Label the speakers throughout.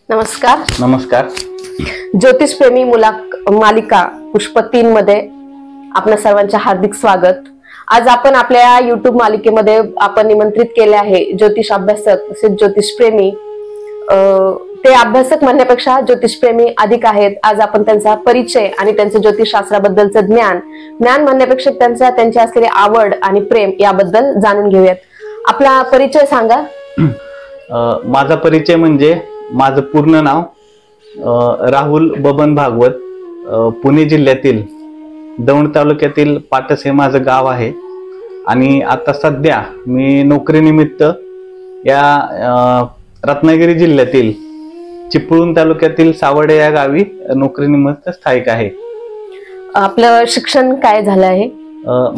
Speaker 1: नमस्कार.
Speaker 2: नमस्कार.
Speaker 1: ज्योतिषप्रेमी मालिका पुष्प 3 मध्ये आपल्या सर्वांचे हार्दिक स्वागत. आज आपण आपल्या YouTube मालिकेमध्ये आपण निमंत्रित केले आहे ज्योतिष अभ्यासक तसेच ज्योतिषप्रेमी. ते अभ्यासक म्हणण्यापेक्षा ज्योतिषप्रेमी अधिक आहेत. आज आपण त्यांचा परिचय आणि त्यांचं ज्योतिषशास्त्राबद्दलचं ज्ञान म्हणण्यापेक्षा त्यांची असलेली आवड आणि प्रेम याबद्दल जाणून घेऊयात. आपला परिचय सांगा.
Speaker 2: माझा परिचय म्हणजे माझं पूर्ण नाव राहुल बबन भागवत, पुणे जिल्ह्यातील दौंड तालुक्यातील पाटस हे माझं गाव आहे. आणि आता सध्या मी नोकरीनिमित्त या रत्नागिरी जिल्ह्यातील चिपळूण तालुक्यातील सावडे या गावी नोकरीनिमित्त स्थायिक आहे.
Speaker 1: आपलं शिक्षण काय झालं आहे?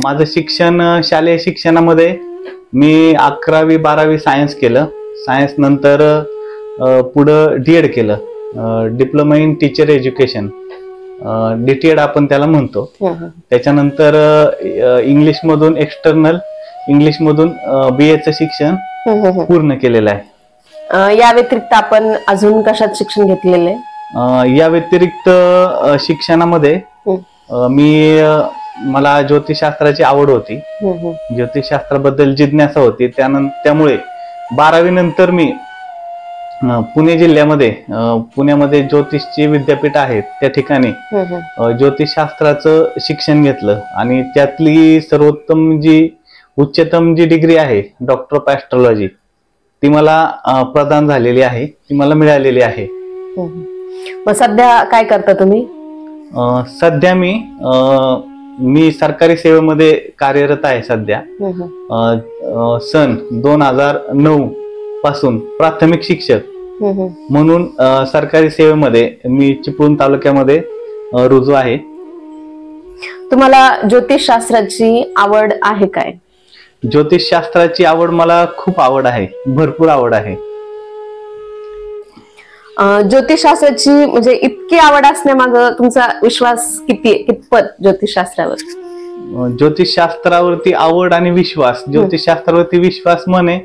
Speaker 2: माझं शिक्षण शालेय शिक्षणामध्ये मी 11वी 12वी सायन्स केलं. सायन्स नंतर पुढं DED केलं, diploma in teacher education, DTED आपण त्याला म्हणतो. त्याच्यानंतर इंग्लिश मधून एक्सटर्नल इंग्लिश मधून BA शिक्षण पूर्ण केलेलं आहे.
Speaker 1: या व्यतिरिक्त आपण अजून कशात शिक्षण घेतलेलं आहे?
Speaker 2: या व्यतिरिक्त शिक्षणामध्ये मला ज्योतिषशास्त्राची आवड होती. ज्योतिषशास्त्राबद्दल जिज्ञासा होती. त्यामुळे 12वी नंतर मी पुण्यामध्ये ज्योतिषची विद्यापीठ आहेत त्या ठिकाणी ज्योतिषशास्त्राचं शिक्षण घेतलं. आणि त्यातली उच्चतम जी डिग्री आहे डॉक्टर ऑफ ऍस्ट्रॉलॉजी ती मला प्रदान झालेली आहे, ती मला मिळालेली आहे.
Speaker 1: मग सध्या काय करता तुम्ही?
Speaker 2: सध्या मी सरकारी सेवेमध्ये कार्यरत आहे. सध्या सन 2009 पासून प्राथमिक शिक्षक म्हणून सरकारी सेवेमध्ये मी चिपळूण तालुक्यामध्ये रुजू आहे.
Speaker 1: तुम्हाला ज्योतिषशास्त्राची आवड आहे काय?
Speaker 2: ज्योतिषशास्त्राची आवड मला खूप आवड आहे, भरपूर आवड आहे.
Speaker 1: ज्योतिषशास्त्राची म्हणजे इतकी आवड असण्यामागं तुमचा विश्वास कितपत ज्योतिषशास्त्रावर?
Speaker 2: ज्योतिषशास्त्रावरती आवड आणि विश्वास, ज्योतिषशास्त्रावरती विश्वास म्हणे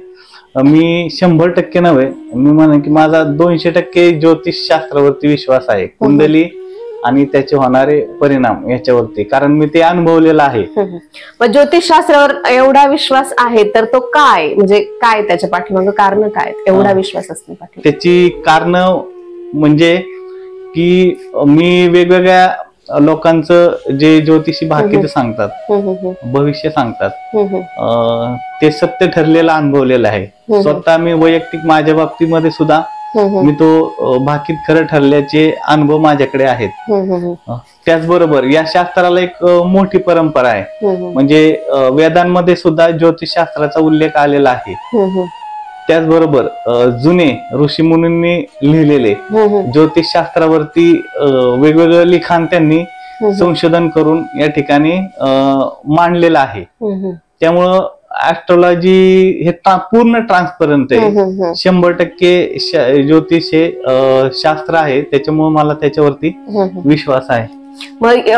Speaker 2: मी 100% नव्हे, मी म्हणेन की माझा 200% ज्योतिषशास्त्रावरती विश्वास आहे. कुंडली आणि त्याचे होणारे परिणाम याच्यावरती, कारण मी ते अनुभवलेलं आहे.
Speaker 1: मग ज्योतिषशास्त्रावर एवढा विश्वास आहे तर तो काय, म्हणजे काय त्याच्या पाठीमागं कारण काय एवढा विश्वास असण्यापाठी?
Speaker 2: त्याची कारण म्हणजे की मी वेगवेगळ्या लोकांचं जे ज्योतिषी भाकीत सांगतात, भविष्य सांगतात, ते सत्य ठरलेलं अनुभवलेलं आहे. स्वतः मी वैयक्तिक माझ्या बाबतीमध्ये सुद्धा मी तो भाकीत खरं ठरल्याचे अनुभव माझ्याकडे आहेत. त्याचबरोबर या शास्त्राला एक मोठी परंपरा आहे. म्हणजे वेदांमध्ये सुद्धा ज्योतिषशास्त्राचा उल्लेख आलेला आहे. त्याचबरोबर जुने ऋषीमुनींनी लिहिलेले ज्योतिषशास्त्रावरती वेगवेगळं लिखाण त्यांनी संशोधन करून या ठिकाणी मांडलेलं आहे. त्यामुळं ऍस्ट्रॉलॉजी हे पूर्ण ट्रान्सपरंट आहे. 100% ज्योतिष हे शास्त्र आहे. त्याच्यामुळे मला त्याच्यावरती विश्वास आहे.
Speaker 1: मग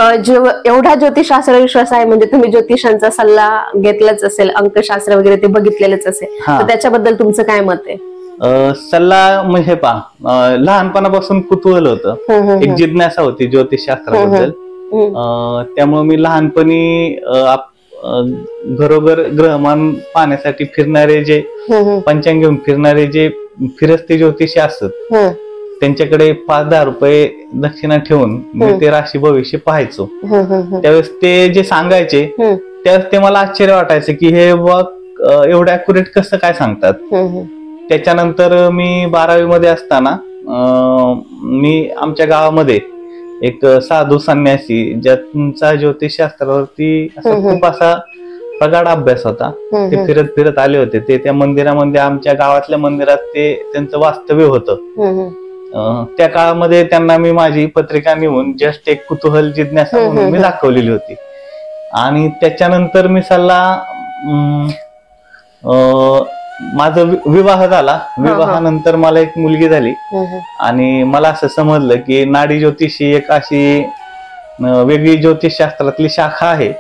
Speaker 1: एवढा ज्योतिषशास्त्र विश्वास आहे म्हणजे तुम्ही ज्योतिषांचा सल्ला घेतलाच असेल, अंकशास्त्र वगैरे ते बघितलेलंच असेल, तर त्याच्याबद्दल तुमचं काय मत आहे?
Speaker 2: सल्ला म्हणजे लहानपणापासून कुतूहल होतं, एक जिज्ञासा होती ज्योतिषशास्त्राबद्दल. त्यामुळे मी लहानपणी घरोघर ग्रहमान पाहण्यासाठी फिरणारे जे पंचांग घेऊन फिरणारे जे फिरस्ते ज्योतिषी असतात त्यांच्याकडे 5-10 रुपये दक्षिणा ठेवून मी ते राशी भविष्य पाहायचो. त्यावेळेस ते जे सांगायचे त्यावेळेस ते मला आश्चर्य वाटायचं की हे एवढं अॅक्युरेट कसं काय सांगतात. त्याच्यानंतर मी 12वी मध्ये असताना मी आमच्या गावामध्ये एक साधू संन्यासी ज्यांचा ज्योतिषशास्त्रावरती खूप असा प्रगाढ अभ्यास होता, ते फिरत फिरत आले होते. ते त्या मंदिरामध्ये, आमच्या गावातल्या मंदिरात ते त्यांचं वास्तव्य होतं. त्या काळामध्ये त्यांना मी माझी पत्रिका नेऊन जस्ट एक कुतूहल जिज्ञासा म्हणून मी दाखवलेली होती. आणि त्याच्यानंतर मी माझा विवाह झाला. विवाहानंतर मला एक मुलगी झाली आणि मला असं समजलं की नाडी ज्योतिषी एक अशी वेगळी ज्योतिषशास्त्रातली शाखा आहे.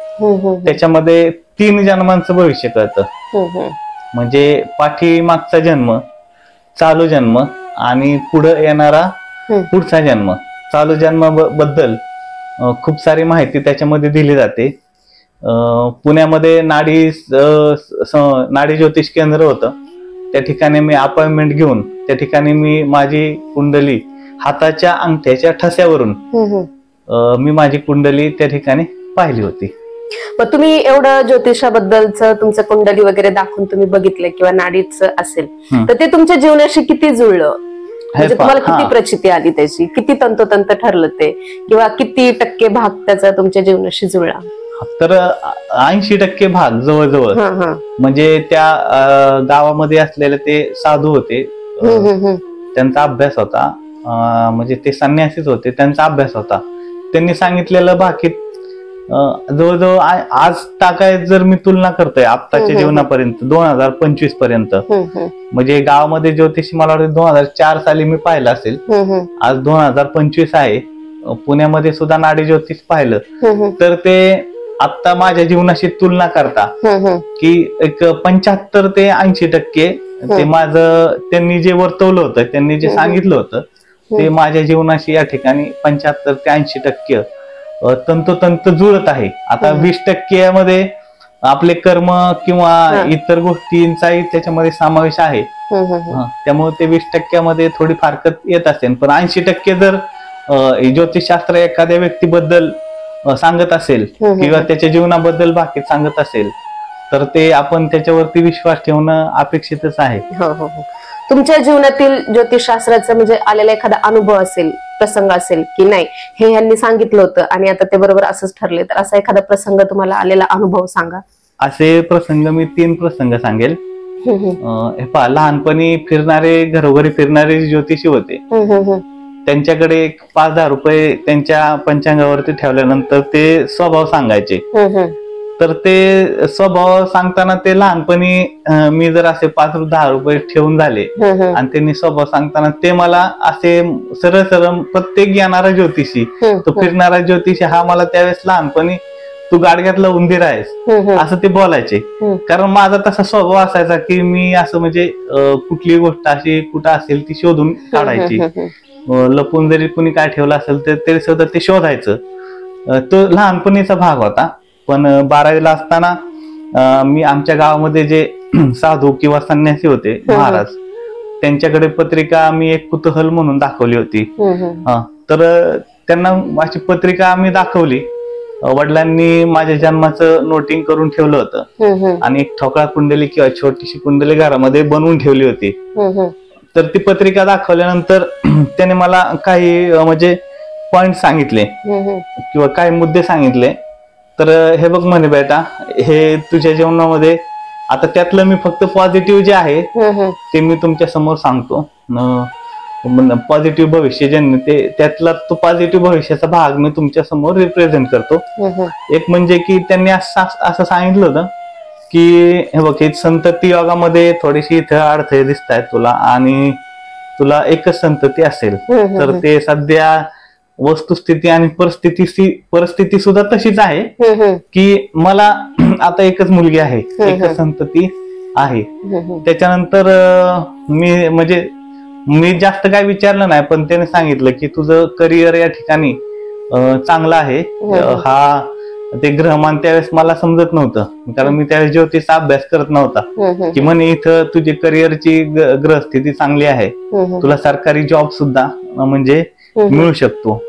Speaker 2: त्याच्यामध्ये 3 जन्मांचं भविष्य कळतं. म्हणजे पाठीमागचा जन्म, चालू जन्म आणि पुढे येणारा पुढचा जन्म, चालू जन्माबद्दल खूप सारी माहिती त्याच्यामध्ये दिली जाते. पुण्यामध्ये नाडी ज्योतिष केंद्र होतं, त्या ठिकाणी मी अपॉइंटमेंट घेऊन त्या ठिकाणी मी माझी कुंडली हाताच्या अंगठ्याच्या ठस्यावरून मी माझी कुंडली त्या ठिकाणी पाहिली होती.
Speaker 1: मग तुम्ही एवढं ज्योतिषाबद्दलचं तुमचं कुंडली वगैरे दाखवून तुम्ही बघितलं किंवा नाडीचं असेल तर ते तुमच्या जीवनाशी किती जुळलं, म्हणजे तुम्हाला किती प्रचिती आली त्याची, किती तंतोतंत ठरलं ते, किंवा किती टक्के भाग त्याचा तुमच्या जीवनाशी जुळला?
Speaker 2: तर 80% भाग जवळजवळ. म्हणजे त्या गावामध्ये असलेले ते साधू होते, त्यांचा अभ्यास होता, म्हणजे ते संन्यासीच होते, त्यांचा अभ्यास होता. त्यांनी सांगितलेलं बाकी जवळजवळ आज टाकाय जर मी तुलना करतोय आत्ताच्या जीवनापर्यंत 2025 पर्यंत, म्हणजे गावामध्ये ज्योतिषी मला वाटतं 2004 साली मी पाहिलं असेल, आज 2025 आहे. पुण्यामध्ये सुद्धा नाडी ज्योतिष पाहिलं तर ते आता माझ्या जीवनाशी तुलना करता की एक 75 ते 80% ते माझं त्यांनी जे वर्तवलं होतं, त्यांनी जे सांगितलं होतं ते माझ्या जीवनाशी या ठिकाणी 75 ते 80% तंतोतंत जुळत आहे. आता 20% मध्ये आपले कर्म किंवा इतर गोष्टींचाही त्याच्यामध्ये समावेश आहे, त्यामुळे ते 20% मध्ये थोडी फारकत येत असेल. पण 80% जर ज्योतिषशास्त्र एखाद्या व्यक्तीबद्दल सांगत असेल किंवा त्याच्या जीवनाबद्दल बाकी सांगत असेल तर ते आपण त्याच्यावरती विश्वास ठेवणं अपेक्षितच आहे.
Speaker 1: तुमच्या जीवनातील ज्योतिषशास्त्राचा म्हणजे आलेला एखादा अनुभव असेल, प्रसंग असेल की नाही हे यांनी सांगितलं होतं आणि आता ते बरोबर असंच ठरले, तर असा एखादा प्रसंग तुम्हाला आलेला अनुभव सांगा.
Speaker 2: असे प्रसंग मी 3 प्रसंग सांगेल. लहानपणी फिरणारे, घरोघरी फिरणारे ज्योतिषी होते, त्यांच्याकडे 5-10 रुपये त्यांच्या पंचांगावरती ठेवल्यानंतर ते स्वभाव सांगायचे. तर ते स्वभाव सांगताना ते लहानपणी मी जर असे 5-10 रुपये ठेवून झाले आणि त्यांनी स्वभाव सांगताना ते मला असे सरळ सरळ प्रत्येक येणारा ज्योतिषी, तो फिरणारा ज्योतिषी हा मला त्यावेळेस लहानपणी तू गाडग्यातला उंदीर आहेस असं ते बोलायचे. कारण माझा तसा स्वभाव असायचा की मी असं म्हणजे कुठली गोष्ट अशी कुठं असेल ती शोधून काढायची, लपून जरी कुणी काय ठेवलं असेल तर तरी सुद्धा ते शोधायचं. तो लहानपणीचा भाग होता. पण 12वीला असताना मी आमच्या गावामध्ये जे साधू किंवा संन्यासी होते महाराज, त्यांच्याकडे पत्रिका मी एक कुतूहल म्हणून दाखवली होती. तर त्यांना माझी पत्रिका आम्ही दाखवली. वडिलांनी माझ्या जन्माचं नोटिंग करून ठेवलं होतं आणि एक ठोकळा कुंडली किंवा छोटीशी कुंडली घरामध्ये बनवून ठेवली होती. तर ती पत्रिका दाखवल्यानंतर त्याने मला काही म्हणजे पॉइंट सांगितले किंवा काही मुद्दे सांगितले. तर हे बघ म्हणे बेटा, हे तुझ्या जीवनामध्ये आता त्यातलं मी फक्त पॉझिटिव्ह जे आहे ते मी तुमच्या समोर सांगतो. पॉझिटिव्ह भविष्य जे ते त्यातला तो पॉझिटिव्ह भविष्याचा भाग मी तुमच्या समोर रिप्रेझेंट करतो. एक म्हणजे की त्यांनी असं सांगितलं होतं की हे बघ, हे संतती योगामध्ये थोडीशी इथं अडथळे दिसत आहेत तुला आणि तुला एकच संतती असेल. तर ते सध्या वस्तुस्थिती आणि परिस्थिती सुद्धा तशीच आहे की मला आता एकच मुलगी आहे, एकच संतती आहे. त्याच्यानंतर मी जास्त काय विचारलं नाही, पण त्याने सांगितलं की तुझं करिअर या ठिकाणी चांगलं आहे. ते ग्रहमान त्यावेळेस मला समजत नव्हतं, कारण मी त्यावेळेस ज्योतिषचा अभ्यास करत नव्हता. की म्हणे इथं तुझी करिअरची ग्रहस्थिती चांगली आहे, तुला सरकारी जॉब सुद्धा म्हणजे मिळू शकतो.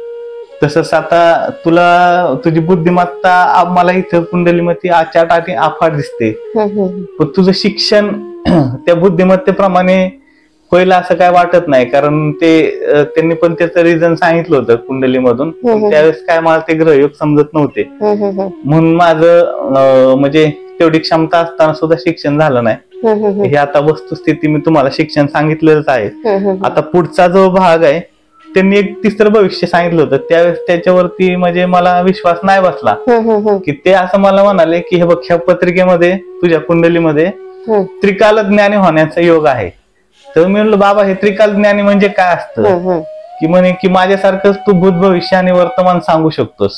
Speaker 2: तसंच आता तुला तुझी बुद्धिमत्ता मला इथं कुंडलीमध्ये आचाटाटी अफाट दिसते, पण तुझं शिक्षण त्या बुद्धिमत्तेप्रमाणे होईल असं काय वाटत नाही. कारण त्यांनी पण त्याचं रिझन सांगितलं होतं कुंडलीमधून, त्यावेळेस काय मला ते ग्रहयोग समजत नव्हते. म्हणून माझं म्हणजे तेवढी क्षमता असताना सुद्धा शिक्षण झालं नाही. हे आता वस्तुस्थिती मी तुम्हाला शिक्षण सांगितलेलंच आहे. आता पुढचा जो भाग आहे त्यांनी एक तिसरं भविष्य सांगितलं होतं. त्यावेळेस त्याच्यावरती म्हणजे मला विश्वास नाही बसला की ते असं मला म्हणाले की हे बघ, ह्या पत्रिकेमध्ये तुझ्या कुंडलीमध्ये त्रिकाल ज्ञानी होण्याचा योग आहे. तर मी म्हणलं बाबा, हे त्रिकाल ज्ञानी म्हणजे काय असतं? की म्हणे की माझ्यासारखंच तू भूत भविष्य आणि वर्तमान सांगू शकतोस,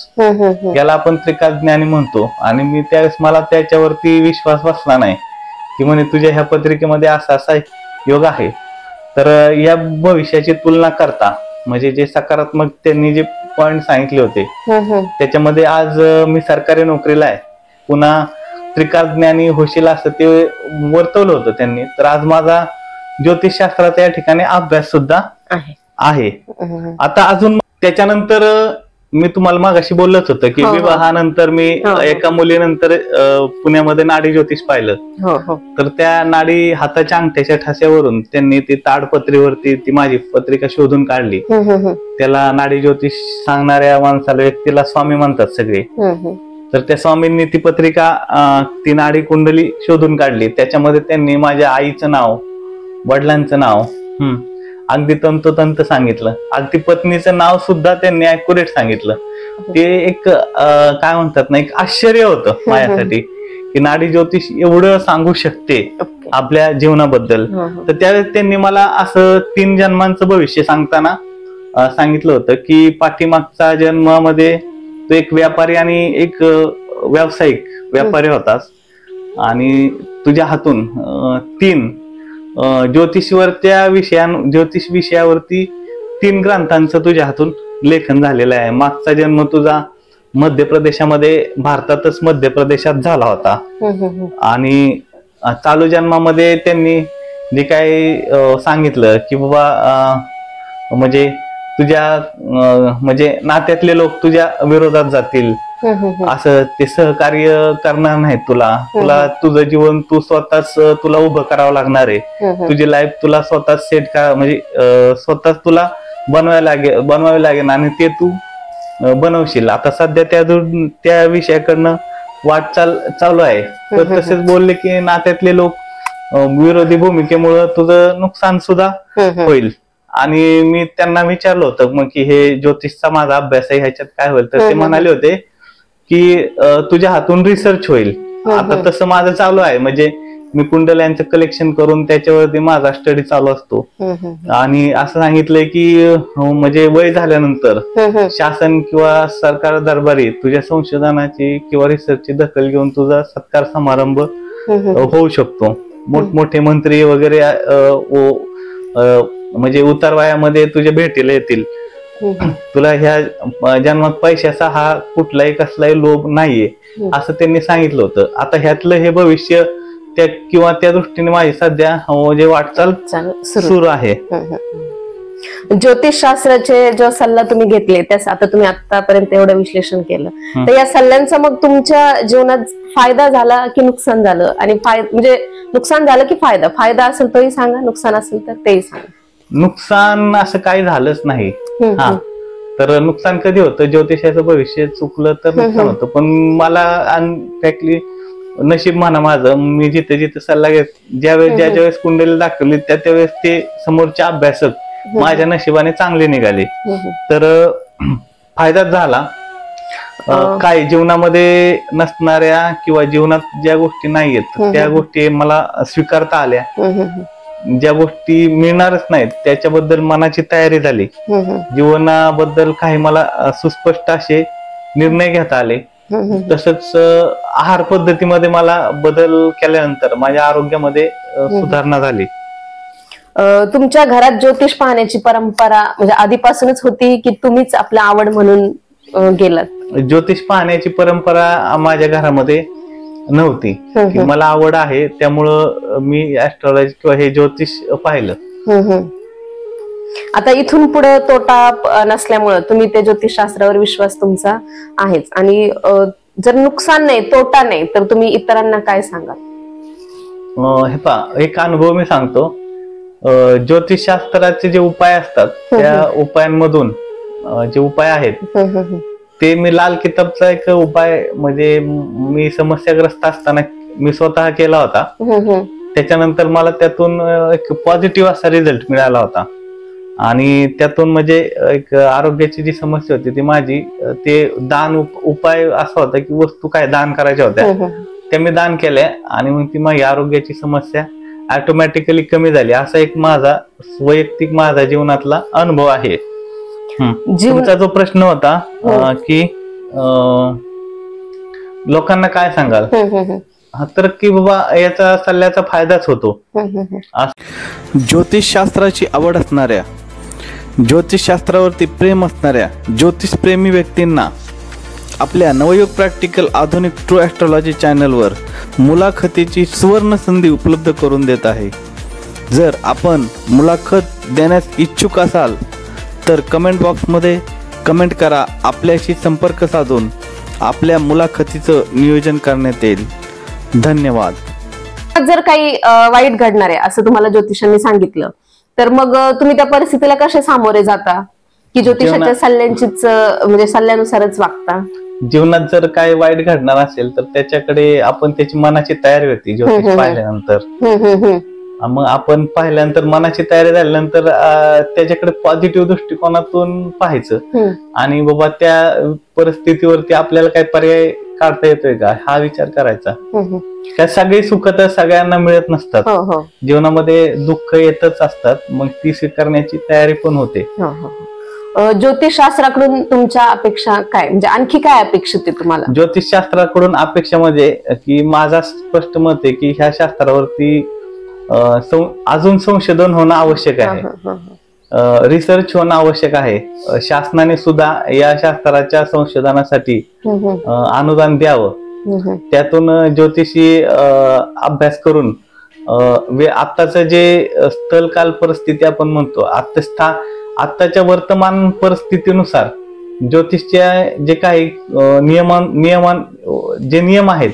Speaker 2: याला आपण त्रिकाल ज्ञानी म्हणतो. आणि मी त्यावेळेस मला त्याच्यावरती विश्वास बसला नाही की म्हणे तुझ्या ह्या पत्रिकेमध्ये असा असा योग आहे. तर या भविष्याची तुलना करता म्हणजे जे सकारात्मक त्यांनी जे पॉइंट सांगितले होते त्याच्यामध्ये आज मी सरकारी नोकरीला आहे, पुन्हा त्रिकालज्ञानी होशील असं ते वर्तवलं होतं त्यांनी. तर आज माझा ज्योतिषशास्त्राचा या ठिकाणी अभ्यास सुद्धा आहे. आता अजून त्याच्यानंतर मी तुम्हाला मागाशी बोलत होतं की विवाहानंतर मी एका मुलीनंतर पुण्यामध्ये नाडी ज्योतिष पाहिलं. तर त्या नाडी हाताच्या अंगठ्याच्या ठ्याच्यावरून त्यांनी ती ताडपत्रीवरती ती माझी पत्रिका शोधून काढली. त्याला नाडी ज्योतिष सांगणाऱ्या माणसाला, व्यक्तीला स्वामी म्हणतात सगळे. तर त्या स्वामींनी ती पत्रिका, ती नाडी कुंडली शोधून काढली. त्याच्यामध्ये त्यांनी माझ्या आईचं नाव, वडिलांचं नाव अगदी तंतोतंत सांगितलं. अगदी पत्नीचं नाव सुद्धा त्यांनी ऍक्युरेट सांगितलं. ते एक काय म्हणतात ना, एक आश्चर्य होतं माझ्यासाठी की नाडी ज्योतिष एवढं सांगू शकते आपल्या जीवनाबद्दल. तर त्यावेळेस त्यांनी मला असं 3 जन्मांचं भविष्य सांगताना सांगितलं होतं की पाठीमागचा जन्मामध्ये तो एक व्यापारी आणि एक व्यावसायिक व्यापारी होतास आणि तुझ्या हातून 3 ज्योतिष विषयावरती 3 ग्रंथांचं तुझ्या हातून लेखन झालेलं आहे. मागचा जन्म तुझा मध्य प्रदेशामध्ये, भारतातच मध्य प्रदेशात झाला होता. आणि चालू जन्मामध्ये त्यांनी जे काही सांगितलं की बाबा म्हणजे तुझ्या म्हणजे नात्यातले लोक तुझ्या विरोधात जातील, असं ते सहकार्य करणार नाहीत तुला तुझं जीवन तू स्वतःच तुला उभं करावं लागणार आहे. तुझी लाईफ तुला स्वतःच सेट करा, म्हणजे स्वतःच तुला बनवावी लागेल आणि ते तू बनवशील. आता सध्या त्या विषयाकडनं वाटचाल चालू आहे. तर तसेच बोलले की नात्यातले लोक विरोधी भूमिकेमुळे तुझं नुकसान सुद्धा होईल. आणि मी त्यांना विचारलं होतं मग की हे ज्योतिषचा माझा अभ्यास आहे, ह्याच्यात काय होईल? तर ते म्हणाले होते की तुझ्या हातून रिसर्च होईल. आता तसं माझं चालू आहे, म्हणजे मी कुंडल्यांचं कलेक्शन करून त्याच्यावरती माझा स्टडी चालू असतो. आणि असं सांगितलंय की म्हणजे वय झाल्यानंतर शासन किंवा सरकार दरबारी तुझ्या संशोधनाची किंवा रिसर्चची दखल घेऊन तुझा सत्कार समारंभ होऊ शकतो. मोठमोठे मंत्री वगैरे म्हणजे उतार वयामध्ये तुझ्या भेटीला येतील. तुला ह्या जन्मात पैशाचा हा कुठलाही कसलाही लोभ नाहीये असं त्यांनी सांगितलं होतं. आता ह्यातलं हे भविष्य त्या दृष्टीने माझी सध्या म्हणजे वाटचाल सुरू आहे.
Speaker 1: ज्योतिषशास्त्राचे जो सल्ला तुम्ही घेतले त्यास आता तुम्ही आतापर्यंत एवढं विश्लेषण केलं, तर या सल्ल्यांचा मग तुमच्या जीवनात फायदा झाला की नुकसान झालं? आणि म्हणजे नुकसान झालं की फायदा असेल तोही सांगा, नुकसान असेल तर तेही सांगा.
Speaker 2: नुकसान असं काही झालंच नाही. हा, तर नुकसान कधी होतं, ज्योतिषाचं भविष्य चुकलं तर नुकसान होतं. पण मला अनफॅक्टली नशीब म्हणा माझं, मी जिथे जिथे सल्ला घेत ज्या वेळेस कुंडली दाखवली त्यावेळेस ते समोरचे अभ्यासक माझ्या नशिबाने चांगले निघाले. तर फायदाच झाला. काय जीवनामध्ये नसणाऱ्या किंवा जीवनात ज्या गोष्टी नाहीयेत त्या गोष्टी मला स्वीकारता आल्या. ज्या गोष्टी मिळणारच नाहीत त्याच्याबद्दल मनाची तयारी झाली. जीवनाबद्दल काही मला सुस्पष्ट असे निर्णय घेता आले. तसंच आहार पद्धतीमध्ये मला बदल केल्यानंतर माझ्या आरोग्यामध्ये सुधारणा झाली.
Speaker 1: तुमच्या घरात ज्योतिष पाहण्याची परंपरा म्हणजे आधीपासूनच होती की तुम्हीच आपल्या आवड म्हणून गेलात?
Speaker 2: ज्योतिष पाहण्याची परंपरा माझ्या घरामध्ये नव्हती. मला आवड आहे त्यामुळं मी ऍस्ट्रॉलॉजी किंवा हे ज्योतिष पाहिलं.
Speaker 1: आता इथून पुढे तोटा नसल्यामुळं तुम्ही त्या ज्योतिषशास्त्रावर विश्वास तुमचा आहेच. आणि जर नुकसान नाही, तोटा नाही, तर तुम्ही इतरांना काय सांगाल?
Speaker 2: हे पहा, एक अनुभव मी सांगतो. ज्योतिषशास्त्राचे जे उपाय असतात त्या उपायांमधून जे उपाय आहेत ते मी लाल किताबचा एक उपाय म्हणजे मी समस्याग्रस्त असताना मी स्वतः केला होता. त्याच्यानंतर मला त्यातून एक पॉझिटिव्ह असा रिझल्ट मिळाला होता. आणि त्यातून म्हणजे एक आरोग्याची जी समस्या होती ती माझी ते दान उपाय असा होता की वस्तू काय दान करायच्या होत्या त्या मी दान केल्या आणि मग ती माझी आरोग्याची समस्या ऑटोमॅटिकली कमी झाली. असा एक माझा वैयक्तिक माझा जीवनातला अनुभव आहे. तुमचा जो प्रश्न होता की लोकांना काय सांगाल, तर की बाबा याचा सल्ल्याचा फायदाच होतो.
Speaker 3: ज्योतिषशास्त्राची आवड असणाऱ्या, ज्योतिषशास्त्रावरती प्रेम असणाऱ्या ज्योतिषप्रेमी व्यक्तींना आपल्या नवयुग प्रॅक्टिकल आधुनिक ट्रू ॲस्ट्रॉलॉजी चॅनलवर मुलाखतीची सुवर्ण संधी उपलब्ध करून देत आहे. जर आपण मुलाखत देण्यास इच्छुक असाल तर कमेंट बॉक्समध्ये कमेंट करा. आपल्याशी संपर्क साधून आपल्या मुलाखतीचं नियोजन करण्यात येईल. धन्यवाद.
Speaker 1: जर काही वाईट घडणार आहे असं तुम्हाला ज्योतिषांनी सांगितलं तर मग तुम्ही त्या परिस्थितीला कसे सामोरे जाता, की ज्योतिषाच्या सल्ल्यांचीच म्हणजे सल्ल्यानुसारच वागता?
Speaker 2: जीवनात जर काय वाईट घडणार असेल तर त्याच्याकडे आपण त्याची मनाची तयारी होती ज्योतिष पाहिल्यानंतर. मग आपण पाहिल्यानंतर मनाची तयारी झाल्यानंतर त्याच्याकडे पॉझिटिव्ह दृष्टिकोनातून पाहायचं आणि बाबा त्या परिस्थितीवरती आपल्याला काय पर्याय काढता येतोय का हा विचार करायचा. काय सगळी सुख तर सगळ्यांना मिळत नसतात, जीवनामध्ये दुःख येतच असतात, मग ती स्वीकारण्याची तयारी पण होते.
Speaker 1: ज्योतिषशास्त्राकडून तुमच्या अपेक्षा काय, म्हणजे आणखी काय अपेक्षित आहे तुम्हाला?
Speaker 2: ज्योतिषशास्त्राकडून अपेक्षा म्हणजे की माझा स्पष्ट मत आहे की ह्या शास्त्रावरती अजून संशोधन होणं आवश्यक आहे, रिसर्च होणं आवश्यक आहे. शासनाने सुद्धा या शास्त्राच्या संशोधनासाठी अनुदान द्यावं. त्यातून ज्योतिषी अभ्यास करून आत्ताच जे स्थलकाल परिस्थिती आपण म्हणतो, आत्ताच्या वर्तमान परिस्थितीनुसार ज्योतिषच्या जे काही नियम आहेत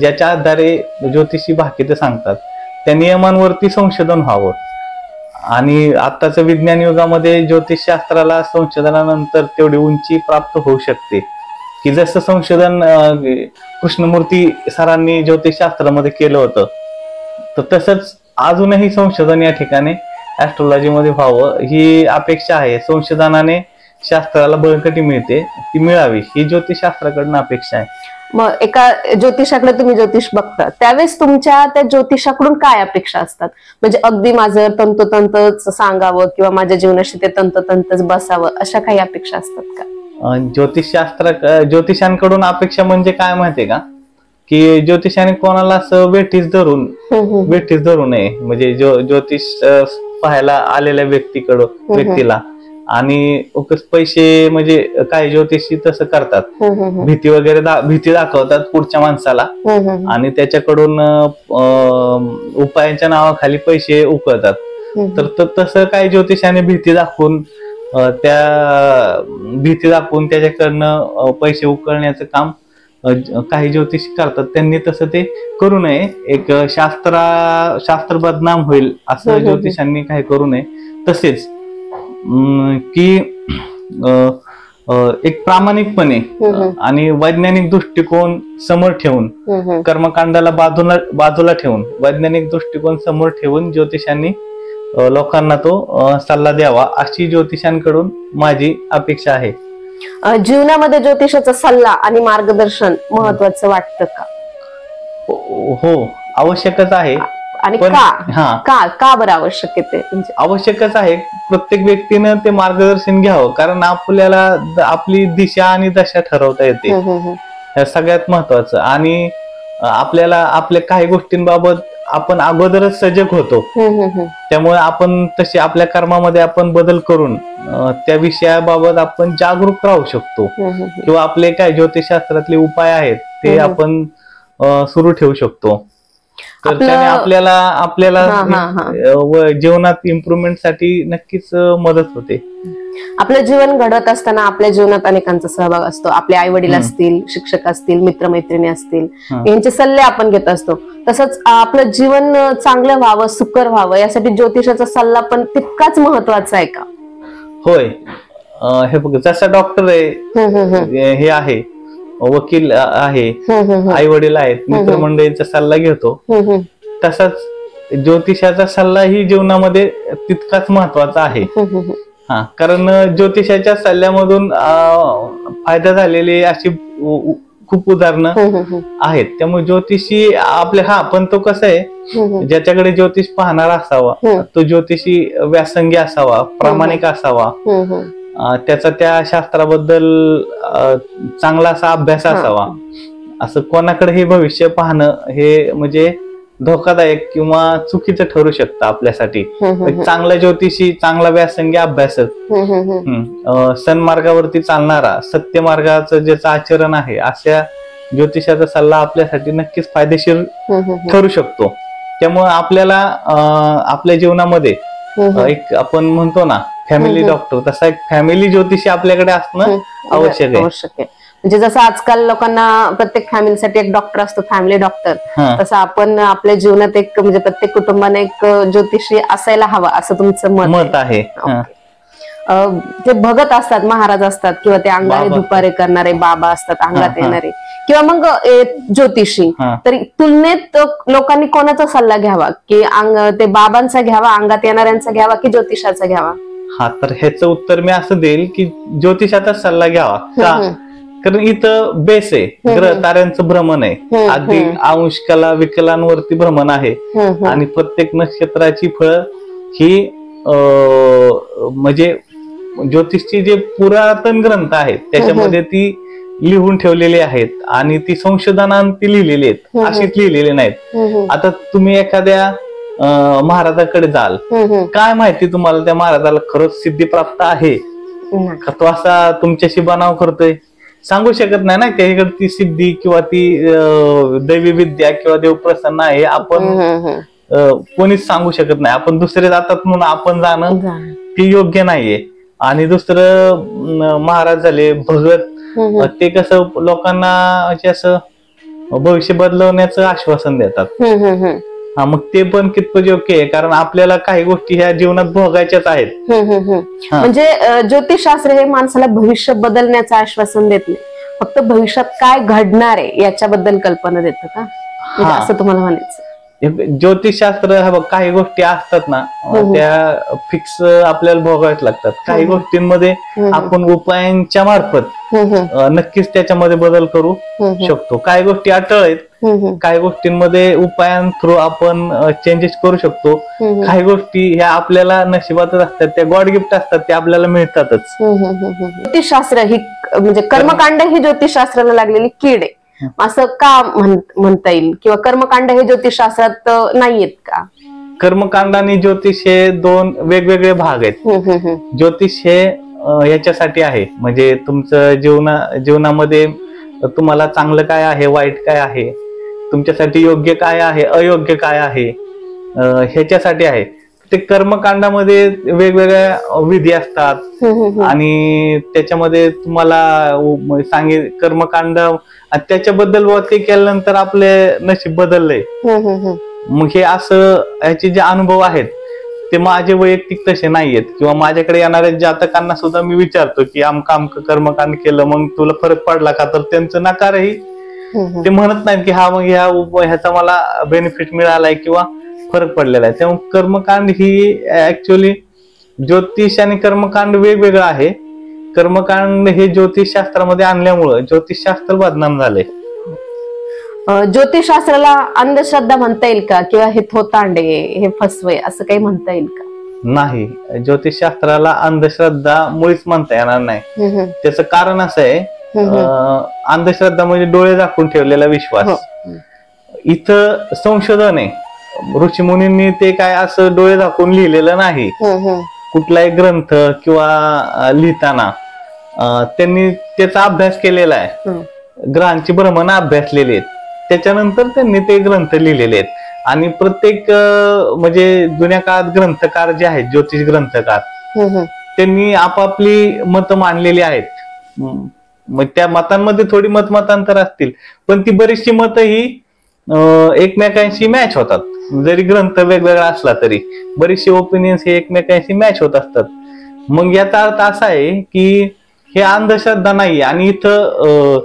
Speaker 2: ज्याच्या आधारे ज्योतिषी भाकीते सांगतात त्या नियमांवरती संशोधन व्हावं. आणि आत्ताच्या विज्ञान युगामध्ये ज्योतिषशास्त्राला संशोधनानंतर तेवढी उंची प्राप्त होऊ शकते की जसं संशोधन कृष्णमूर्ती सरांनी ज्योतिषशास्त्रामध्ये केलं होतं तर तसंच अजूनही संशोधन या ठिकाणी ऍस्ट्रॉलॉजीमध्ये व्हावं ही अपेक्षा आहे. संशोधनाने शास्त्राला बळकटी मिळते, ती मिळावी ही ज्योतिषशास्त्राकडून अपेक्षा आहे.
Speaker 1: मग एका ज्योतिषाकडे तुम्ही ज्योतिष बघता त्यावेळेस तुमच्या त्या ज्योतिषाकडून काय अपेक्षा असतात? म्हणजे अगदी माझं तंतोतंतच सांगावं किंवा माझ्या जीवनाशी ते तंतोतंतच बसावं अशा काही अपेक्षा असतात का?
Speaker 2: ज्योतिषांकडून अपेक्षा म्हणजे काय माहितीये का, की ज्योतिषाने कोणाला असं वेठीस धरू नये. म्हणजे ज्योतिष पाहायला आलेल्या व्यक्तीला आणि पैसे म्हणजे काही ज्योतिषी तसं करतात, भीती दाखवतात पुढच्या माणसाला आणि त्याच्याकडून उपायांच्या नावाखाली पैसे उकळतात. तर तसं काही ज्योतिषाने भीती दाखवून त्याच्याकडनं पैसे उकळण्याचं काम काही ज्योतिषी करतात. त्यांनी तसं ते करू नये. एक शास्त्र बदनाम होईल असं ज्योतिषांनी काही करू नये. तसेच की एक प्रामाणिकपणे आणि वैज्ञानिक दृष्टिकोन समोर ठेवून, कर्मकांडाला बाजूला ठेवून वैज्ञानिक दृष्टिकोन समोर ठेवून ज्योतिषांनी लोकांना तो सल्ला द्यावा अशी ज्योतिषांकडून माझी अपेक्षा आहे.
Speaker 1: जीवनामध्ये ज्योतिषाचा सल्ला आणि मार्गदर्शन महत्वाचं वाटतं का?
Speaker 2: हो, आवश्यकच आहे.
Speaker 1: आणि का बरं आवश्यक आहे ते? म्हणजे
Speaker 2: आवश्यकच आहे. प्रत्येक व्यक्तीनं ते मार्गदर्शन घ्यावं, कारण आपल्याला आपली दिशा आणि दशा ठरवता येते, हे सगळ्यात महत्वाचं. आणि आपल्याला आपल्या काही गोष्टींबाबत आपण अगोदरच सजग होतो, त्यामुळे आपण तसे आपल्या कर्मामध्ये आपण बदल करून त्या विषयाबाबत आपण जागरूक राहू शकतो. किंवा आपले काय ज्योतिषशास्त्रातले उपाय आहेत ते आपण सुरू ठेवू शकतो. तर त्याने आपल्याला जीवनात इम्प्रुव्हमेंट साठी नक्कीच मदत होते.
Speaker 1: आपलं जीवन घडत असताना आपल्या जीवनात अनेकांचा सहभाग असतो. आपले आई वडील असतील, शिक्षक असतील, मित्रमैत्रिणी असतील, यांचे सल्ले आपण घेत असतो. तसंच आपलं जीवन चांगलं व्हावं, सुकर व्हावं यासाठी ज्योतिषाचा सल्ला पण तितकाच महत्वाचा आहे का?
Speaker 2: होय. हे बघ, जसं डॉक्टर आहे, हे आहे, वकील आहे, आई वडील आहेत, मित्रमंडळींचा सल्ला घेतो, तसाच ज्योतिषाचा सल्ला ही जीवनामध्ये तितकाच महत्वाचा आहे. कारण ज्योतिषाच्या सल्ल्यामधून फायदा झालेली अशी खूप उदाहरणं आहेत. त्यामुळे ज्योतिषी पण तो कसं आहे, ज्याच्याकडे ज्योतिष पाहणारा असावा तो ज्योतिषी व्यासंगी असावा, प्रामाणिक असावा, त्याचा त्या शास्त्राबद्दल चांगला असा अभ्यास असावा असं कोणाकडे हे भविष्य पाहणं हे म्हणजे धोकादायक किंवा चुकीचं ठरू शकतं आपल्यासाठी. एक चांगला ज्योतिषी, चांगला व्यासंगी अभ्यासक, सन्मार्गावरती चालणारा, सत्य मार्गाचं ज्याचं आचरण आहे, अशा ज्योतिषाचा सल्ला आपल्यासाठी नक्कीच फायदेशीर ठरू शकतो. त्यामुळे आपल्याला आपल्या जीवनामध्ये एक आपण म्हणतो ना फॅमिली डॉक्टर, तसा एक फॅमिली ज्योतिषी आपल्याकडे असणं आवश्यक आहे.
Speaker 1: म्हणजे जसं आजकाल लोकांना प्रत्येक फॅमिलीसाठी एक डॉक्टर असतो, फॅमिली डॉक्टर, तसं आपण आपल्या जीवनात एक म्हणजे प्रत्येक कुटुंबाने एक ज्योतिषी असायला हवा असं तुमचं मत आहे. जे भगत असतात, महाराज असतात, किंवा ते अंगाने दुपारे करणारे बाबा असतात, अंगात येणारे, किंवा मग ज्योतिषी, तरी तुलनेत लोकांनी कोणाचा सल्ला घ्यावा, की ते बाबांचा घ्यावा, अंगात येणाऱ्यांचा घ्यावा, की ज्योतिषाचा घ्यावा?
Speaker 2: हा, तर ह्याचं उत्तर मी असं देईल की ज्योतिषाचा सल्ला घ्यावा. का? कारण इथं बेस आहे, ग्रह ताऱ्यांचं भ्रमण आहे, अगदी अंशकाला विकलांवरती भ्रमण आहे, आणि प्रत्येक नक्षत्राची फळ ही म्हणजे ज्योतिषची जे पुरातन ग्रंथ आहेत त्याच्यामध्ये ती लिहून ठेवलेली आहेत, आणि ती संशोधनांती लिहिलेली आहेत, अशीच लिहिलेली नाहीत. आता तुम्ही एखाद्या महाराजाकडे जाल, काय माहिती तुम्हाला त्या महाराजाला खरंच सिद्धी प्राप्त आहे का, तो असा तुमच्याशी बनाव करतोय? सांगू शकत नाही ना त्याच्याकडे ती सिद्धी किंवा ती दैवी विद्या किंवा देव प्रसन्न आहे, आपण कोणीच सांगू शकत नाही. आपण दुसरे जातात म्हणून आपण जाणं ती योग्य नाहीये. आणि दुसरं महाराज झाले भगत, ते कसं लोकांना असं भविष्य बदलवण्याचं आश्वासन देतात. हा, मग ते पण कितपत योग्य आहे, कारण आपल्याला काही गोष्टी ह्या जीवनात भोगायच्याच आहेत.
Speaker 1: म्हणजे ज्योतिषशास्त्र हे माणसाला भविष्य बदलण्याचं आश्वासन देत नाही, फक्त भविष्यात काय घडणार आहे याच्याबद्दल कल्पना देतं का, म्हणजे असं तुम्हाला म्हणायचं?
Speaker 2: ज्योतिषशास्त्र काही गोष्टी असतात ना त्या फिक्स आपल्याला भोगाव्याच लागतात. काही गोष्टींमध्ये आपण उपायांच्या मार्फत नक्कीच त्याच्यामध्ये बदल करू शकतो. काही गोष्टी अटळ आहेत, काही गोष्टींमध्ये उपायां थ्रू आपण चेंजेस करू शकतो. काही गोष्टी ह्या आपल्याला नशिबातच असतात, त्या गॉड गिफ्ट असतात, त्या आपल्याला मिळतातच.
Speaker 1: ज्योतिषशास्त्र ही म्हणजे कर्मकांड ही ज्योतिषशास्त्राला लागलेली कीड आहे असं का म्हणता येईल, किंवा कर्मकांड हे ज्योतिषशास्त्रात नाहीयेत का?
Speaker 2: कर्मकांड आणि ज्योतिष हे दोन वेगवेगळे भाग आहेत. ज्योतिष हे याच्यासाठी आहे म्हणजे तुमचं जीवनामध्ये तुम्हाला चांगलं काय आहे, वाईट काय आहे, तुमच्यासाठी योग्य काय आहे, अयोग्य काय आहे, ह्याच्यासाठी आहे. ते कर्मकांडामध्ये वेगवेगळ्या विधी असतात, आणि त्याच्यामध्ये तुम्हाला कर्मकांड त्याच्याबद्दल ते केल्यानंतर आपले नशीब बदललंय. मग हे असं ह्याचे जे अनुभव आहेत ते माझे वैयक्तिक तसे नाहीयेत, किंवा माझ्याकडे येणाऱ्या जातकांना सुद्धा मी विचारतो की आमका कर्मकांड केलं मग तुला फरक पडला का, तर त्यांचं नकारही ते म्हणत नाहीत की हा मग ह्याचा मला बेनिफिट मिळालाय किंवा फरक पडलेला आहे. त्यामुळे कर्मकांड ही ऍक्च्युअली ज्योतिष आणि कर्मकांड वेगवेगळं आहे. कर्मकांड हे ज्योतिषशास्त्रामध्ये आणल्यामुळं ज्योतिषशास्त्र बदनाम झाले.
Speaker 1: ज्योतिषशास्त्राला अंधश्रद्धा म्हणता येईल का, किंवा हे थोतांडे, हे फसवे, असं काही म्हणता येईल का?
Speaker 2: नाही, ज्योतिषशास्त्राला अंधश्रद्धा मुळीच म्हणता येणार नाही. त्याचं कारण असं आहे, अंधश्रद्धा म्हणजे डोळे झाकून ठेवलेला विश्वास. इथं संशोधन आहे, ऋषीमुनींनी ते काय असं डोळे झाकून लिहिलेलं नाही. कुठलाही ग्रंथ किंवा लिहिताना त्यांनी त्याचा अभ्यास केलेला आहे, ग्रहांची भ्रमण अभ्यासलेली आहेत, त्याच्यानंतर त्यांनी ते ग्रंथ लिहिलेले आहेत. आणि प्रत्येक म्हणजे जुन्या काळात ग्रंथकार जे आहेत, ज्योतिष ग्रंथकार, त्यांनी आपापली मतं मांडलेली आहेत. मग त्या मतांमध्ये थोडी मतमतांतर असतील, पण ती बरीचशी मतं ही एकमेकांशी मॅच होतात. जरी ग्रंथ वेगवेगळा असला तरी बरीचशी ओपिनियन्स हे एकमेकांशी मॅच होत असतात. मग याचा अर्थ असा आहे की हे अंधश्रद्धा नाही. आणि इथं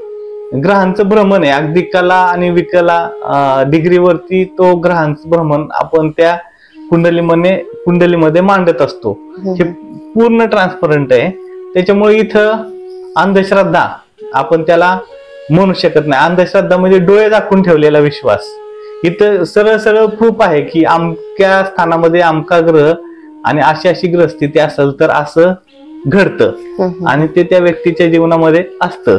Speaker 2: ग्रहांचं भ्रमण आहे, अगदी कला आणि विकला डिग्रीवरती तो ग्रहांचं भ्रमण आपण त्या कुंडलीमध्ये मांडत असतो. हे पूर्ण ट्रान्सपरंट आहे. त्याच्यामुळे इथं अंधश्रद्धा आपण त्याला म्हणू शकत नाही. अंधश्रद्धा म्हणजे डोळे दाखवून ठेवलेला विश्वास. इथं सरळ सरळ प्रूफ आहे की अमक्या स्थानामध्ये अमका ग्रह आणि अशी अशी ग्रहस्थिती असेल तर असं घडतं, आणि ते त्या व्यक्तीच्या जीवनामध्ये असतं.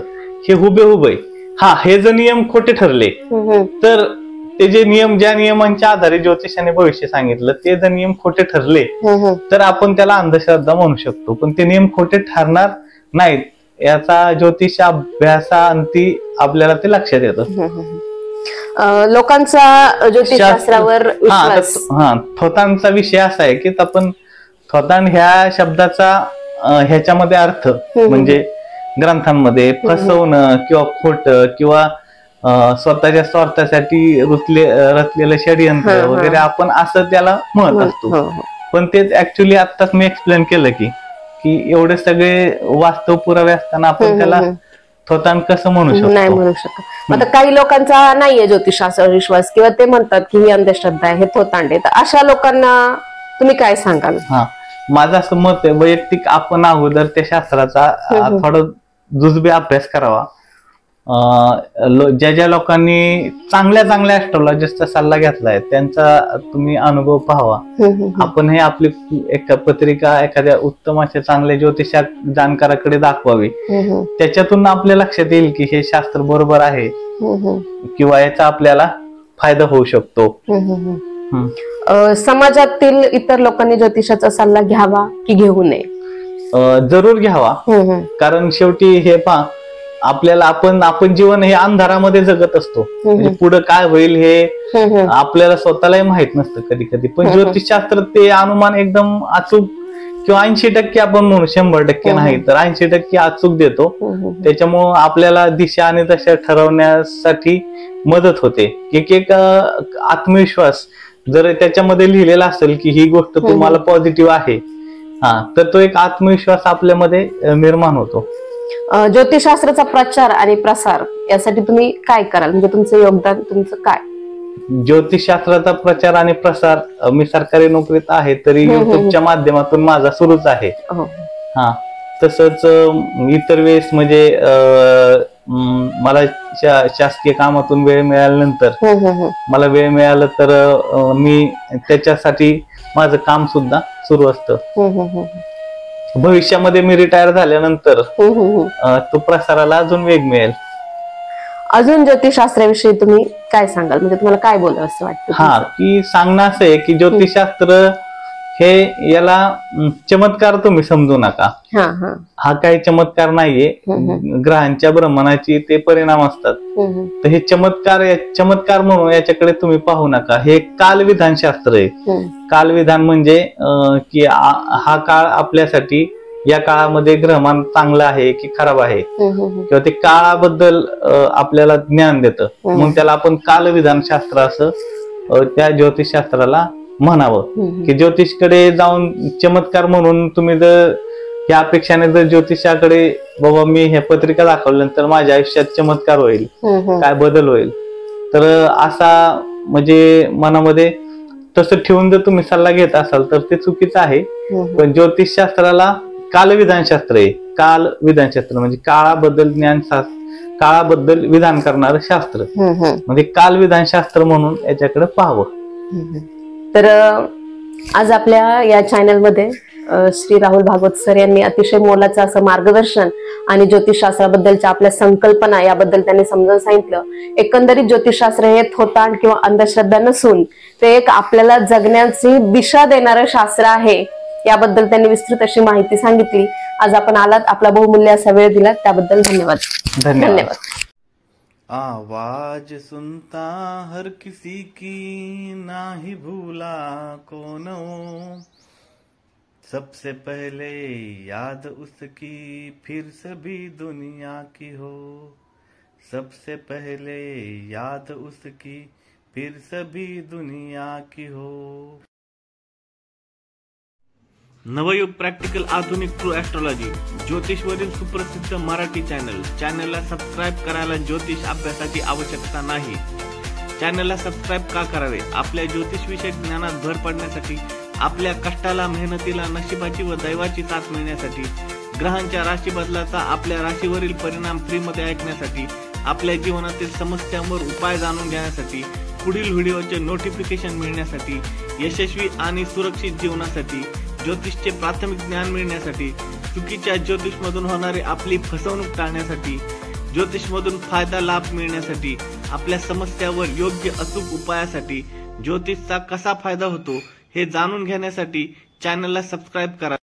Speaker 2: हे हुबेहुब आहे. हा हे जर नियम खोटे ठरले तर ते जे नियम ज्या नियमांच्या आधारे ज्योतिषाने भविष्य सांगितलं ते जर नियम खोटे ठरले तर आपण त्याला अंधश्रद्धा म्हणू शकतो, पण ते नियम खोटे ठरणार नाहीत याचा ज्योतिष अभ्यासाअंती आपल्याला ते लक्षात येतं.
Speaker 1: लोकांचा ज्योतिषशास्त्रावर विश्वास.
Speaker 2: थोतांचा विषय असा आहे की आपण थोतांड ह्या शब्दाचा ह्याच्यामध्ये अर्थ म्हणजे ग्रंथांमध्ये फसवणं किंवा खोटं किंवा स्वतःच्या स्वार्थासाठी रचलेलं षडयंत्र वगैरे आपण असं त्याला म्हणत असतो, पण तेच ऍक्च्युली आत्ताच मी एक्सप्लेन केलं की एवढे सगळे वास्तव पुरावे असताना आपण त्याला थोतांड कसं म्हणू शकतो?
Speaker 1: नाही म्हणू शकत. आता काही लोकांचा नाहीये ज्योतिषास्त्रावर विश्वास किंवा ते म्हणतात की ही अंधश्रद्धा आहे, हे थोतांड आहे, तर अशा लोकांना तुम्ही काय सांगाल?
Speaker 2: माझं असं मत आहे वैयक्तिक आपण अगोदर त्या शास्त्राचा थोडा जुजबी अभ्यास करावा. ज्या लोकांनी चांगल्या ऍस्ट्रॉलॉजिस्टचा सल्ला घेतलाय त्यांचा तुम्ही अनुभव पाहावा. आपण हे आपली एक पत्रिका एखाद्या उत्तम अशा चांगल्या ज्योतिष जाणकाराकडे दाखवावी, त्याच्यातून आपल्या लक्षात येईल की हे शास्त्र बरोबर आहे किंवा याचा आपल्याला फायदा होऊ शकतो.
Speaker 1: समाजातील इतर लोकांनी ज्योतिषाचा सल्ला घ्यावा की घेऊ नये?
Speaker 2: जरूर घ्यावा, कारण शेवटी हे पहा आपल्याला आपण जीवन हे अंधारामध्ये जगत असतो, म्हणजे पुढे काय होईल हे आपल्याला स्वतःलाही माहित नसतं कधी कधी, पण ज्योतिषशास्त्र ते अनुमान एकदम अचूक किंवा 80% आपण म्हणू 100% नाही तर 80% अचूक देतो. त्याच्यामुळं आपल्याला दिशा आणि दशा ठरवण्यासाठी मदत होते. एक आत्मविश्वास जर त्याच्यामध्ये लिहिलेला असेल की ही गोष्ट तुम्हाला पॉझिटिव्ह आहे तर तो एक आत्मविश्वास आपल्यामध्ये निर्माण होतो.
Speaker 1: ज्योतिषशास्त्राचा प्रचार आणि प्रसार यासाठी तुम्ही काय कराल, म्हणजे तुमचं योगदान तुमचं काय?
Speaker 2: ज्योतिषशास्त्राचा प्रचार आणि प्रसार मी सरकारी नोकरीत आहे तरी युट्यूबच्या माध्यमातून माझा सुरूच आहे. तसंच इतर वेळेस म्हणजे मला शासकीय कामातून वेळ मिळाल्यानंतर मला वेळ मिळाला तर मी त्याच्यासाठी माझं काम सुद्धा सुरू असतं. भविष्यामध्ये मी रिटायर झाल्यानंतर तो प्रसाराला अजून वेग मिळेल.
Speaker 1: अजून ज्योतिषशास्त्राविषयी तुम्ही काय सांगाल, म्हणजे तुम्हाला काय बोलावं असं वाटतं?
Speaker 2: की सांगणं असं आहे की ज्योतिषशास्त्र हे याला चमत्कार तुम्ही समजू नका. हा काही चमत्कार नाहीये, ग्रहांच्या भ्रमणाची ते परिणाम असतात. तर हे चमत्कार म्हणून याच्याकडे तुम्ही पाहू नका. हे कालविधान शास्त्र आहे. कालविधान म्हणजे की हा काळ आपल्यासाठी या काळामध्ये ग्रहमान चांगलं आहे की खराब आहे किंवा ते काळाबद्दल आपल्याला ज्ञान देतं, म्हणून त्याला आपण कालविधान शास्त्र असं त्या ज्योतिषशास्त्राला म्हणावं. की ज्योतिषकडे जाऊन चमत्कार म्हणून तुम्ही जर या अपेक्षाने जर ज्योतिषाकडे बाबा मी हे पत्रिका दाखवल्यानंतर माझ्या आयुष्यात चमत्कार होईल, काय बदल होईल, तर असा म्हणजे मनामध्ये तसं ठेवून जर तुम्ही सल्ला घेत असाल तर ते चुकीचं आहे. पण ज्योतिषशास्त्राला कालविधानशास्त्र आहे. कालविधानशास्त्र म्हणजे काळाबद्दल काळाबद्दल विधान करणारं शास्त्र, म्हणजे कालविधानशास्त्र म्हणून याच्याकडे पाहावं.
Speaker 1: तर आज आपल्या या चॅनलमध्ये श्री राहुल भागवत सर यांनी अतिशय मोलाचं असं मार्गदर्शन आणि ज्योतिषशास्त्राबद्दलच्या आपल्या संकल्पना याबद्दल त्यांनी समजावून सांगितलं. एकंदरीत ज्योतिषशास्त्र हे थोतांड किंवा अंधश्रद्धा नसून ते एक आपल्याला जगण्याची दिशा देणारं शास्त्र आहे, याबद्दल त्यांनी विस्तृत अशी माहिती सांगितली. आज आपण आलात, आपला बहुमूल्य असा वेळ दिला, त्याबद्दल धन्यवाद.
Speaker 2: धन्यवाद.
Speaker 3: आवाज सुनता हर किसी की नाही भूला कौन हो, सबसे पहले याद उसकी फिर सभी दुनिया की हो, सबसे पहले याद उसकी फिर सभी दुनिया की हो. नवयुग प्रॅक्टिकल आधुनिक ट्रू ऍस्ट्रॉलॉजी ज्योतिषवरील सुप्रसिद्ध मराठी चॅनलला सबस्क्राईब करायला ज्योतिष अभ्यासाची आवश्यकता नाही. चॅनलला सबस्क्राईब का करावे? आपल्या ज्योतिषविषयक ज्ञानात भर पडण्यासाठी, आपल्या कष्टाला, मेहनतीला, नशिबाची व दैवाची साथ मिळण्यासाठी, ग्रहांच्या राशी बदलाचा आपल्या राशीवरील परिणाम फ्रीमध्ये ऐकण्यासाठी, आपल्या जीवनातील समस्यांवर उपाय जाणून घेण्यासाठी, पुढील व्हिडिओचे नोटिफिकेशन मिळण्यासाठी, यशस्वी आणि सुरक्षित जीवनासाठी, ज्योतिषचे प्राथमिक ज्ञान मिळण्यासाठी, चुकीच्या ज्योतिषमधून होणारी आपली फसवणूक टाळण्यासाठी, ज्योतिषमधून फायदा लाभ मिळण्यासाठी, आपल्या समस्यावर योग्य अचूक उपायासाठी, ज्योतिषचा कसा फायदा होतो हे जाणून घेण्यासाठी चॅनलला सबस्क्राईब करा.